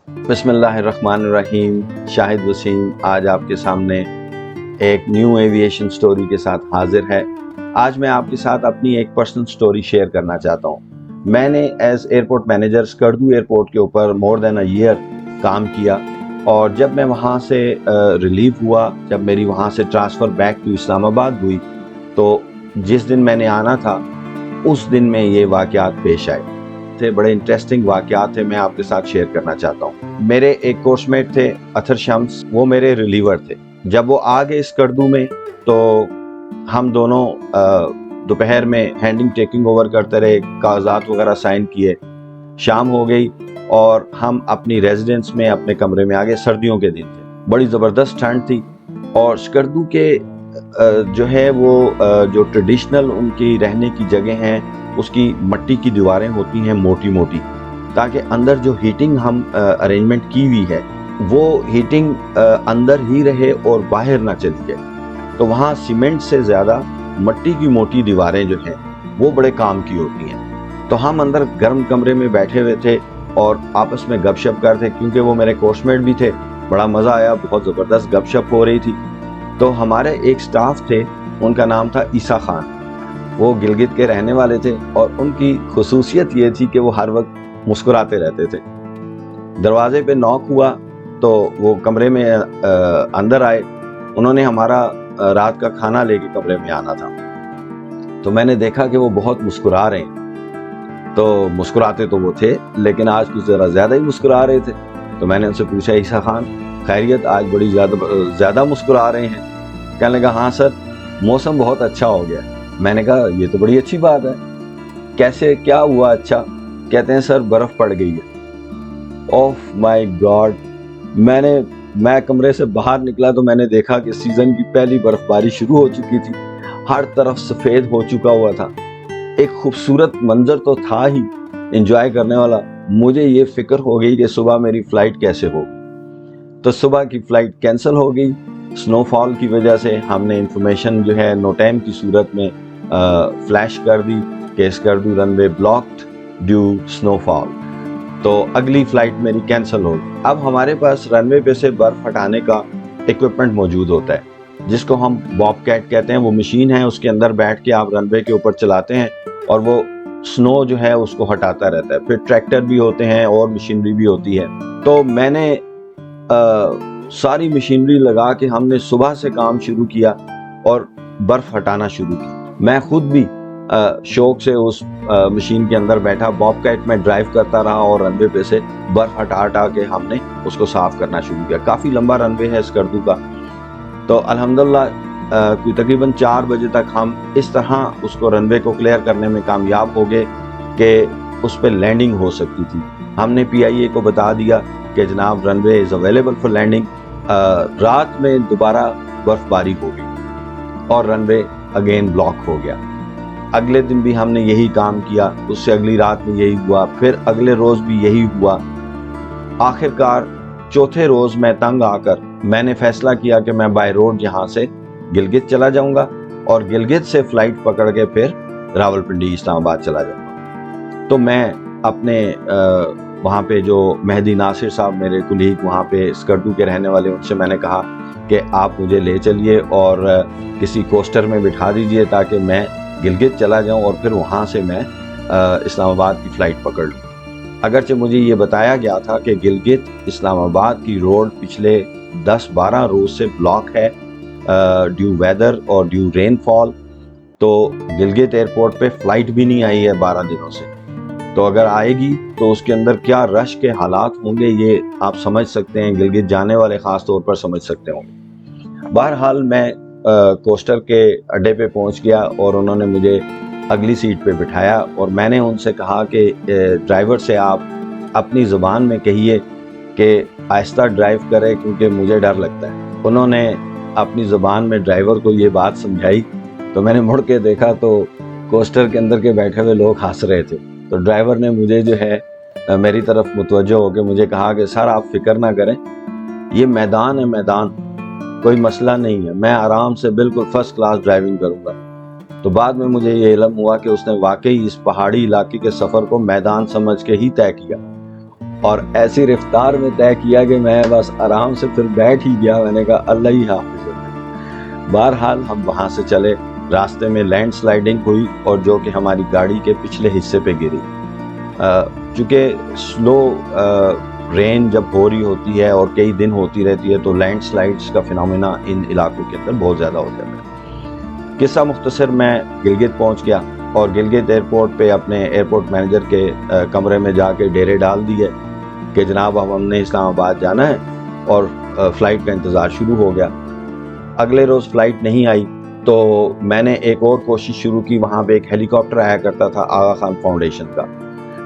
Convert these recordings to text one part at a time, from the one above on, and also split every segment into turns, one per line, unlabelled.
بسم اللہ الرحمن الرحیم۔ شاہد وسیم آج آپ کے سامنے ایک نیو ایویشن سٹوری کے ساتھ حاضر ہے۔ آج میں آپ کے ساتھ اپنی ایک پرسنل سٹوری شیئر کرنا چاہتا ہوں۔ میں نے as airport manager Skardu airport کے اوپر مور دین اے ایئر کام کیا، اور جب میں وہاں سے ریلیو ہوا، جب میری وہاں سے ٹرانسفر بیک ٹو اسلام آباد ہوئی، تو جس دن میں نے آنا تھا اس دن میں یہ واقعات پیش آئے تھے۔ بڑے انٹرسٹنگ واقعات تھے، میں آپ کے ساتھ شیئر کرنا چاہتا ہوں۔ میرے ایک کورس میٹ تھے اطہر شمس، وہ میرے ریلیور تھے۔ جب وہ آ گئے اسکردو میں تو ہم دونوں دوپہر میں ہینڈنگ ٹیکنگ اوور کرتے رہے، کاغذات وغیرہ سائن کیے۔ شام ہو گئی اور ہم اپنی ریزیڈنس میں اپنے کمرے میں آ گئے۔ سردیوں کے دن تھے، بڑی زبردست ٹھنڈ تھی، اور اسکردو کے جو ہے وہ جو ٹریڈیشنل ان کی رہنے کی جگہ ہیں، اس کی مٹی کی دیواریں ہوتی ہیں موٹی موٹی، تاکہ اندر جو ہیٹنگ ہم ارینجمنٹ کی ہوئی ہے وہ ہیٹنگ اندر ہی رہے اور باہر نہ چلی جائے۔ تو وہاں سیمنٹ سے زیادہ مٹی کی موٹی دیواریں جو ہیں وہ بڑے کام کی ہوتی ہیں۔ تو ہم اندر گرم کمرے میں بیٹھے ہوئے تھے اور آپس میں گپ شپ کرتے، کیونکہ وہ میرے کورس میٹ بھی تھے۔ بڑا مزہ آیا، بہت زبردست گپ شپ ہو رہی تھی۔ تو ہمارے ایک سٹاف تھے، ان کا نام تھا عیسیٰ خان، وہ گلگت کے رہنے والے تھے، اور ان کی خصوصیت یہ تھی کہ وہ ہر وقت مسکراتے رہتے تھے۔ دروازے پہ نوک ہوا تو وہ کمرے میں اندر آئے۔ انہوں نے ہمارا رات کا کھانا لے کے کمرے میں آنا تھا، تو میں نے دیکھا کہ وہ بہت مسکرا رہے ہیں۔ تو مسکراتے تو وہ تھے، لیکن آج کچھ ذرا زیادہ ہی مسکرا رہے تھے۔ تو میں نے ان سے پوچھا، عیسیٰ خان خیریت، آج بڑی زیادہ مسکرا رہے ہیں؟ کہنے لگا، ہاں سر، موسم بہت اچھا ہو گیا۔ میں نے کہا یہ تو بڑی اچھی بات ہے، کیسے، کیا ہوا اچھا؟ کہتے ہیں سر برف پڑ گئی ہے۔ اوف مائی گاڈ! میں کمرے سے باہر نکلا تو میں نے دیکھا کہ سیزن کی پہلی برف باری شروع ہو چکی تھی، ہر طرف سفید ہو چکا ہوا تھا۔ ایک خوبصورت منظر تو تھا ہی، انجوائے کرنے والا۔ مجھے یہ فکر ہو گئی کہ صبح میری فلائٹ کیسے ہوگی۔ تو صبح کی فلائٹ کینسل ہو گئی سنو فال کی وجہ سے۔ ہم نے انفارمیشن جو ہے نو ٹائم کی صورت میں فلیش کر دی کہ اسکردو رن وے بلاکڈ ڈیو سنو فال، تو اگلی فلائٹ میری کینسل ہوگی۔ اب ہمارے پاس رن وے پہ سے برف ہٹانے کا ایکوپمنٹ موجود ہوتا ہے، جس کو ہم باب کیٹ کہتے ہیں۔ وہ مشین ہے، اس کے اندر بیٹھ کے آپ رن وے کے اوپر چلاتے ہیں اور وہ سنو جو ہے اس کو ہٹاتا رہتا ہے۔ پھر ٹریکٹر بھی ہوتے ہیں اور مشینری بھی ہوتی ہے۔ تو میں نے ساری مشینری لگا کے ہم نے صبح سے کام شروع کیا اور برف ہٹانا شروع کی۔ میں خود بھی شوق سے اس مشین کے اندر بیٹھا، باب کیٹ میں ڈرائیو کرتا رہا، اور رن وے پہ سے برف ہٹا کے ہم نے اس کو صاف کرنا شروع کیا۔ کافی لمبا رن وے ہے اسکردو کا۔ تو الحمدللہ کوئی تقریباً 4 بجے تک ہم اس طرح اس کو رن وے کو کلیئر کرنے میں کامیاب ہو گئے کہ اس پہ لینڈنگ ہو سکتی تھی۔ ہم نے پی آئی اے کو بتا دیا کہ جناب رن وے از اویلیبل فار لینڈنگ۔ رات میں دوبارہ برف باری ہو گئی اور رن وے اگین بلاک ہو گیا۔ اگلے دن بھی ہم نے یہی کام کیا، اس سے اگلی رات میں یہی ہوا، پھر اگلے روز بھی یہی ہوا۔ آخر کار چوتھے روز میں تنگ آ کر میں نے فیصلہ کیا کہ میں بائی روڈ یہاں سے گلگت چلا جاؤں گا، اور گلگت سے فلائٹ پکڑ کے پھر راولپنڈی اسلام آباد چلا جاؤں گا۔ تو میں اپنے وہاں پہ جو مہدی ناصر صاحب میرے کلیگ وہاں پہ اسکردو کے رہنے والے، ان سے میں نے کہا کہ آپ مجھے لے چلیے اور کسی کوسٹر میں بٹھا دیجئے تاکہ میں گلگت چلا جاؤں اور پھر وہاں سے میں اسلام آباد کی فلائٹ پکڑ لوں۔ اگرچہ مجھے یہ بتایا گیا تھا کہ گلگت اسلام آباد کی روڈ پچھلے 10-12 روز سے بلاک ہے ڈیو ویدر اور ڈیو رین فال، تو گلگت ایئرپورٹ پہ فلائٹ بھی نہیں آئی ہے 12 دنوں سے۔ تو اگر آئے گی تو اس کے اندر کیا رش کے حالات ہوں گے یہ آپ سمجھ سکتے ہیں، گلگت جانے والے خاص طور پر سمجھ سکتے ہوں گے۔ بہرحال میں کوسٹر کے اڈے پہ پہنچ گیا اور انہوں نے مجھے اگلی سیٹ پہ بٹھایا، اور میں نے ان سے کہا کہ ڈرائیور سے آپ اپنی زبان میں کہیے کہ آہستہ ڈرائیو کرے کیونکہ مجھے ڈر لگتا ہے۔ انہوں نے اپنی زبان میں ڈرائیور کو یہ بات سمجھائی، تو میں نے مڑ کے دیکھا تو کوسٹر کے اندر کے بیٹھے ہوئے لوگ ہنس رہے تھے۔ تو ڈرائیور نے مجھے جو ہے میری طرف متوجہ ہو کے مجھے کہا کہ سر آپ فکر نہ کریں، یہ میدان ہے، میدان کوئی مسئلہ نہیں ہے، میں آرام سے بالکل فرسٹ کلاس ڈرائیونگ کروں گا۔ تو بعد میں مجھے یہ علم ہوا کہ اس نے واقعی اس پہاڑی علاقے کے سفر کو میدان سمجھ کے ہی طے کیا، اور ایسی رفتار میں طے کیا کہ میں بس آرام سے پھر بیٹھ ہی گیا. میں نے کہا اللہ ہی حافظ. بہرحال ہم وہاں سے چلے. راستے میں لینڈ سلائیڈنگ ہوئی اور جو کہ ہماری گاڑی کے پچھلے حصے پہ گری. چونکہ سلو رین جب ہو رہی ہوتی ہے اور کئی دن ہوتی رہتی ہے تو لینڈ سلائڈز کا فنومینا ان علاقوں کے اندر بہت زیادہ ہو جاتا ہے. قصہ مختصر، میں گلگت پہنچ گیا اور گلگت ایئرپورٹ پہ اپنے ایئرپورٹ مینیجر کے کمرے میں جا کے ڈیرے ڈال دیے کہ جناب اب ہم نے اسلام آباد جانا ہے، اور فلائٹ کا انتظار شروع ہو گیا. اگلے روز فلائٹ نہیں آئی تو میں نے ایک اور کوشش شروع کی. وہاں پہ ایک ہیلی کاپٹر آیا کرتا تھا آغا خان فاؤنڈیشن کا،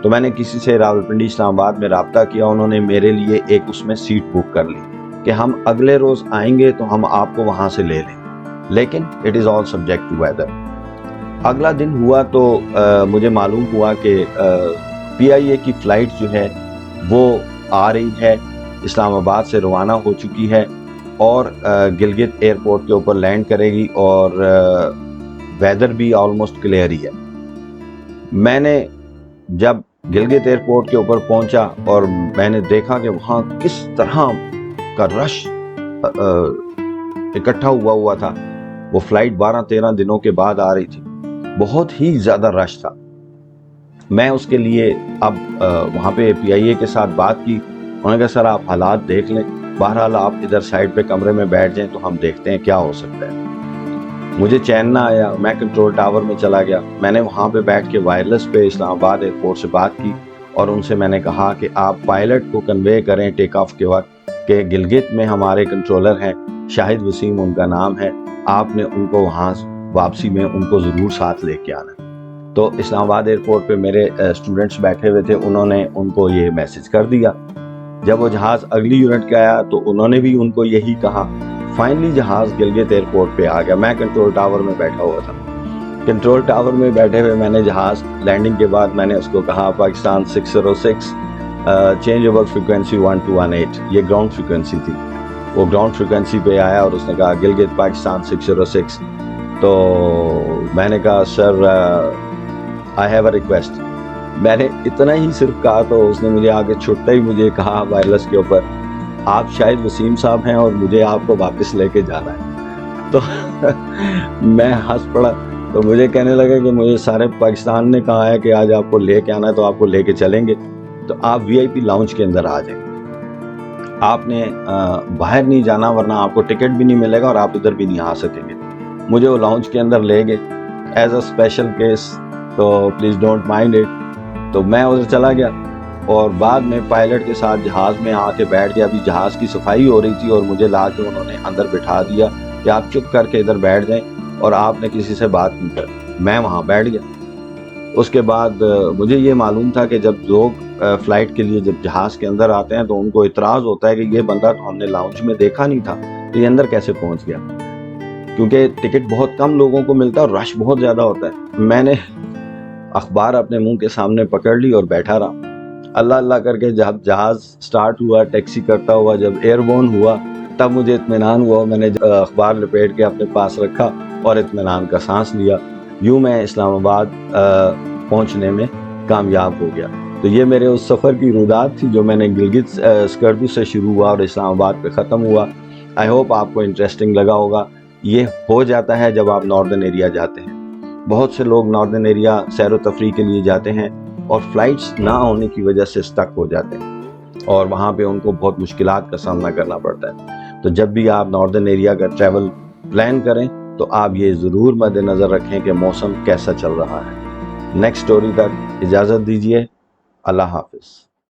تو میں نے کسی سے راولپنڈی اسلام آباد میں رابطہ کیا. انہوں نے میرے لیے ایک اس میں سیٹ بک کر لی کہ ہم اگلے روز آئیں گے تو ہم آپ کو وہاں سے لے لیں، لیکن it is all subject to weather. اگلا دن ہوا تو مجھے معلوم ہوا کہ PIA کی فلائٹ جو ہے وہ آ رہی ہے، اسلام آباد سے روانہ ہو چکی ہے اور گلگت ایئرپورٹ کے اوپر لینڈ کرے گی، اور ویدر بھی آلموسٹ کلیئر ہی ہے. میں نے جب گلگت ایئرپورٹ کے اوپر پہنچا اور میں نے دیکھا کہ وہاں کس طرح کا رش اکٹھا ہوا تھا. وہ فلائٹ 12-13 دنوں کے بعد آ رہی تھی، بہت ہی زیادہ رش تھا. میں اس کے لیے اب وہاں پہ PIA کے ساتھ بات کی. انہوں نے کہا سر آپ حالات دیکھ لیں، بہرحال آپ ادھر سائڈ پہ کمرے میں بیٹھ جائیں تو ہم دیکھتے ہیں کیا ہو سکتا ہے. مجھے چین نہ آیا، میں کنٹرول ٹاور میں چلا گیا. میں نے وہاں پہ بیٹھ کے وائرلیس پہ اسلام آباد ایئرپورٹ سے بات کی اور ان سے میں نے کہا کہ آپ پائلٹ کو کنوے کریں ٹیک آف کے وقت کہ گلگت میں ہمارے کنٹرولر ہیں، شاہد وسیم ان کا نام ہے، آپ نے ان کو وہاں واپسی میں ان کو ضرور ساتھ لے کے آنا. تو اسلام آباد ایئرپورٹ پہ میرے اسٹوڈنٹس بیٹھے ہوئے تھے، انہوں نے ان کو یہ میسج کر دیا. جب وہ جہاز اگلی یونٹ کا آیا تو انہوں نے بھی ان کو یہی کہا. فائنلی جہاز گلگت ایئرپورٹ پہ آ گیا. میں کنٹرول ٹاور میں بیٹھا ہوا تھا. کنٹرول ٹاور میں بیٹھے ہوئے میں نے جہاز لینڈنگ کے بعد میں نے اس کو کہا پاکستان 606 چینج اوور فریکوینسی 1218. یہ گراؤنڈ فریکوینسی تھی. وہ گراؤنڈ فریکوینسی پہ آیا اور اس نے کہا گلگت پاکستان 606. تو میں نے کہا سر آئی ہیو اے ریکویسٹ. میں نے اتنا ہی صرف کہا تو اس نے مجھے آگے چھٹتا ہی مجھے کہا وائرلیس کے اوپر آپ شاہد وسیم صاحب ہیں اور مجھے آپ کو واپس لے کے جانا ہے. تو میں ہنس پڑا. تو مجھے کہنے لگا کہ مجھے سارے پاکستان نے کہا ہے کہ آج آپ کو لے کے آنا ہے تو آپ کو لے کے چلیں گے، تو آپ VIP لاؤنج کے اندر آ جائیں. آپ نے باہر نہیں جانا ورنہ آپ کو ٹکٹ بھی نہیں ملے گا اور آپ ادھر بھی نہیں آ سکیں گے. مجھے وہ لاؤنج کے اندر لے گئے ایز اے اسپیشل کیس، تو پلیز ڈونٹ مائنڈ اٹ. تو میں ادھر چلا گیا اور بعد میں پائلٹ کے ساتھ جہاز میں آ کے بیٹھ گیا. ابھی جہاز کی صفائی ہو رہی تھی اور مجھے لا کے انہوں نے اندر بٹھا دیا کہ آپ چپ کر کے ادھر بیٹھ جائیں اور آپ نے کسی سے بات نہیں کرنی. میں وہاں بیٹھ گیا. اس کے بعد مجھے یہ معلوم تھا کہ جب لوگ فلائٹ کے لیے جب جہاز کے اندر آتے ہیں تو ان کو اعتراض ہوتا ہے کہ یہ بندہ تو ہم نے لاؤنج میں دیکھا نہیں تھا، تو یہ اندر کیسے پہنچ گیا، کیونکہ ٹکٹ بہت کم لوگوں کو ملتا ہے اور رش بہت زیادہ ہوتا ہے. میں نے اخبار اپنے منہ کے سامنے پکڑ لی اور بیٹھا رہا. اللہ اللہ کر کے جب جہاز سٹارٹ ہوا، ٹیکسی کرتا ہوا جب ایئر بورن ہوا تب مجھے اطمینان ہوا. میں نے اخبار لپیٹ کے اپنے پاس رکھا اور اطمینان کا سانس لیا. یوں میں اسلام آباد پہنچنے میں کامیاب ہو گیا. تو یہ میرے اس سفر کی رودات تھی جو میں نے گلگت اسکردو سے شروع ہوا اور اسلام آباد پہ ختم ہوا. آئی ہوپ آپ کو انٹرسٹنگ لگا ہوگا. یہ ہو جاتا ہے جب آپ ناردرن ایریا جاتے ہیں. بہت سے لوگ ناردرن ایریا سیر و تفریح کے لیے جاتے ہیں اور فلائٹس نہ ہونے کی وجہ سے سٹک ہو جاتے ہیں اور وہاں پہ ان کو بہت مشکلات کا سامنا کرنا پڑتا ہے. تو جب بھی آپ ناردرن ایریا کا ٹریول پلان کریں تو آپ یہ ضرور مد نظر رکھیں کہ موسم کیسا چل رہا ہے. نیکسٹ سٹوری تک اجازت دیجیے. اللہ حافظ.